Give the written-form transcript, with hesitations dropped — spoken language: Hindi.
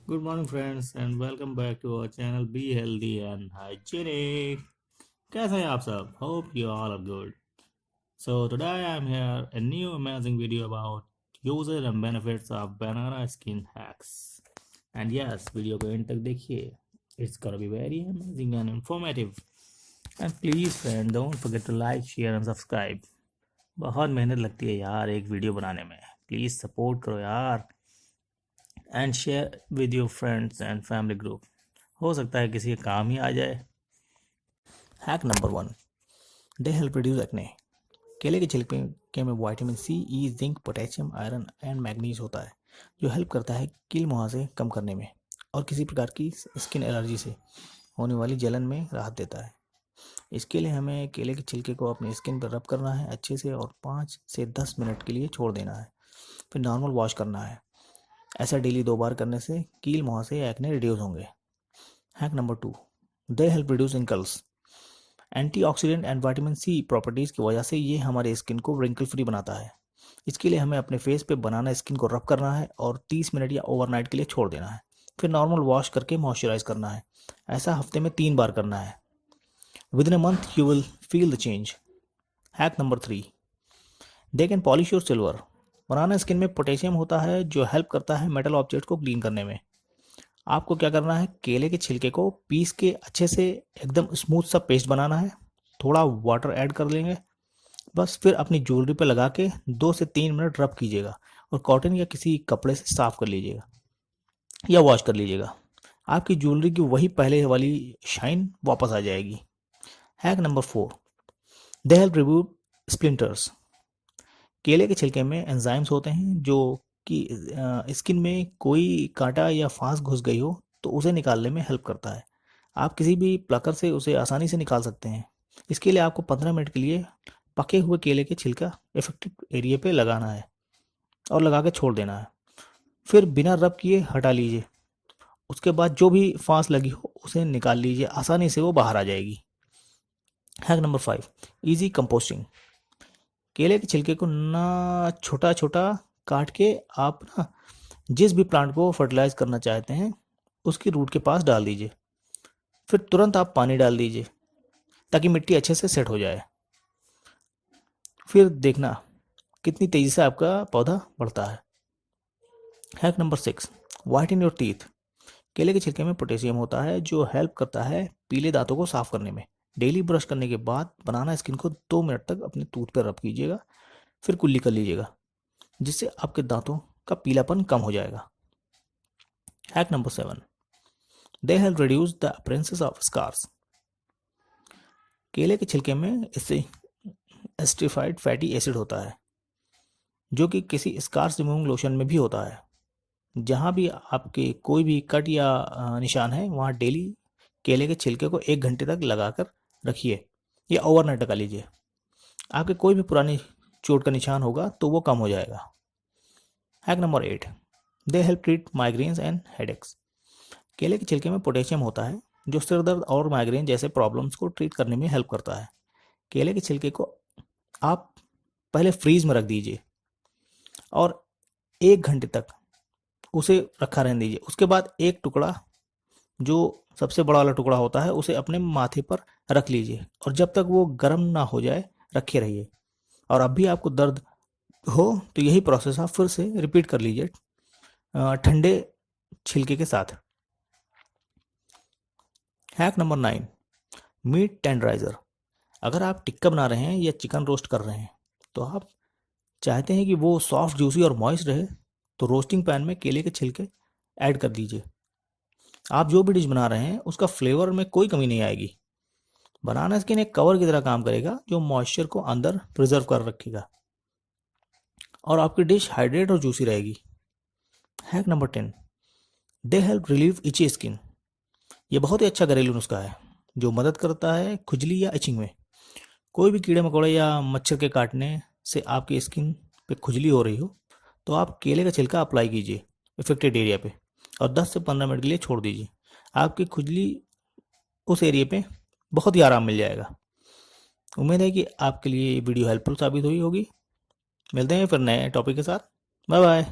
Good morning, friends, and welcome back to our channel Be Healthy and Hygienic. कैसे हैं आप सब? Hope you all are good. So today I'm here a new amazing video about uses and benefits of banana skin hacks. And yes, video को end तक देखिए. It's gonna be very amazing and informative. And please, friend, don't forget to like, share and subscribe. बहुत मेहनत लगती है यार एक वीडियो बनाने में. प्लीज़ सपोर्ट करो यार. And share with your friends and family group. हो सकता है किसी के काम ही आ जाए. Hack number 1, they help reduce acne. केले के छिलके में vitamin C, E, zinc, potassium, iron and manganese होता है जो हेल्प करता है कील मुहासे कम करने में और किसी प्रकार की स्किन एलर्जी से होने वाली जलन में राहत देता है. इसके लिए हमें केले के छिलके को अपनी स्किन पर रब करना है अच्छे से और 5 से 10 मिनट के लिए छोड़ देना है. फिर नॉर्मल वॉश करना है. ऐसा डेली 2 बार करने से कील मुहासे या एक्ने रिड्यूस होंगे. Hack number 2, they help reduce wrinkles. Antioxidant and vitamin C properties की वजह से ये हमारे स्किन को रिंकल फ्री बनाता है. इसके लिए हमें अपने फेस पे बनाना स्किन को रब करना है और 30 मिनट या ओवरनाइट के लिए छोड़ देना है. फिर नॉर्मल वॉश करके मॉइस्चराइज करना है. ऐसा हफ्ते में 3 बार करना है. With in a month you will feel the change. Hack number 3, they can polish your silver. Banana skin में पोटेशियम होता है जो हेल्प करता है मेटल ऑब्जेक्ट को क्लीन करने में. आपको क्या करना है, केले के छिलके को पीस के अच्छे से एकदम स्मूथ सा पेस्ट बनाना है. थोड़ा वाटर ऐड कर लेंगे बस. फिर अपनी ज्वेलरी पे लगा के 2 से 3 मिनट रब कीजिएगा और कॉटन या किसी कपड़े से साफ कर लीजिएगा या वॉश कर लीजिएगा. आपकी ज्वेलरी की वही पहले वाली शाइन वापस आ जाएगी. Hack number 4, they help remove splinters. केले के छिलके में एंजाइम्स होते हैं जो कि स्किन में कोई कांटा या फांस घुस गई हो तो उसे निकालने में हेल्प करता है. आप किसी भी प्लकर से उसे आसानी से निकाल सकते हैं. इसके लिए आपको 15 मिनट के लिए पके हुए केले के छिलका इफेक्टिव एरिया पे लगाना है और लगा के छोड़ देना है. फिर बिना रब किए हटा लीजिए. उसके बाद जो भी फांस लगी हो उसे निकाल लीजिए. आसानी से वो बाहर आ जाएगी. Hack number 5, easy composting. केले के छिलके को ना छोटा छोटा काट के आप ना जिस भी प्लांट को फर्टिलाइज करना चाहते हैं उसकी रूट के पास डाल दीजिए. फिर तुरंत आप पानी डाल दीजिए ताकि मिट्टी अच्छे से सेट हो जाए. फिर देखना कितनी तेज़ी से आपका पौधा बढ़ता है. Hack number 6, whiten your teeth. केले के छिलके में पोटेशियम होता है जो हेल्प करता है पीले दांतों को साफ करने में. डेली ब्रश करने के बाद बनाना स्किन को 2 मिनट तक अपने टूथ पर रब कीजिएगा. फिर कुल्ली कर लीजिएगा जिससे आपके दांतों का पीलापन कम हो जाएगा. Hack number 7, they help reduce the appearance of scars. केले के छिलके में इससे एस्टिफाइड फैटी एसिड होता है जो कि किसी स्कार्स रिमूविंग लोशन में भी होता है. जहाँ भी आपके कोई भी कट या निशान है वहाँ डेली केले के छिलके को 1 घंटे तक लगाकर रखिए या ओवरनाइट लगा लीजिए. आपके कोई भी पुरानी चोट का निशान होगा तो वो कम हो जाएगा. Hack number 8, they help treat migraines and headaches. केले के छिलके में पोटेशियम होता है जो सिर दर्द और माइग्रेन जैसे प्रॉब्लम्स को ट्रीट करने में हेल्प करता है. केले के छिलके को आप पहले फ्रीज में रख दीजिए और 1 घंटे तक उसे रखा रहने दीजिए. उसके बाद एक टुकड़ा जो सबसे बड़ा वाला टुकड़ा होता है उसे अपने माथे पर रख लीजिए और जब तक वो गर्म ना हो जाए रखे रहिए. और अब भी आपको दर्द हो तो यही प्रोसेस आप फिर से रिपीट कर लीजिए ठंडे छिलके के साथ. Hack number 9, meat tenderiser. अगर आप टिक्का बना रहे हैं या चिकन रोस्ट कर रहे हैं तो आप चाहते हैं कि वो सॉफ्ट, जूसी और मॉइस्ट रहे तो रोस्टिंग पैन में केले के छिलके ऐड कर दीजिए. आप जो भी डिश बना रहे हैं उसका फ्लेवर में कोई कमी नहीं आएगी. बनाना स्किन एक कवर की तरह काम करेगा जो मॉइस्चर को अंदर प्रिजर्व कर रखेगा और आपकी डिश हाइड्रेट और जूसी रहेगी. Hack number 10, they help relieve इची skin. ये बहुत ही अच्छा घरेलू नुस्खा है जो मदद करता है खुजली या इचिंग में. कोई भी कीड़े मकोड़े या मच्छर के काटने से आपकी स्किन पे खुजली हो रही हो तो आप केले का छिलका अप्लाई कीजिए इफेक्टेड एरिया पे और 10 से 15 मिनट के लिए छोड़ दीजिए. आपकी खुजली उस एरिया पे बहुत ही आराम मिल जाएगा. उम्मीद है कि आपके लिए ये वीडियो हेल्पफुल साबित हुई होगी. मिलते हैं फिर नए टॉपिक के साथ. Bye bye.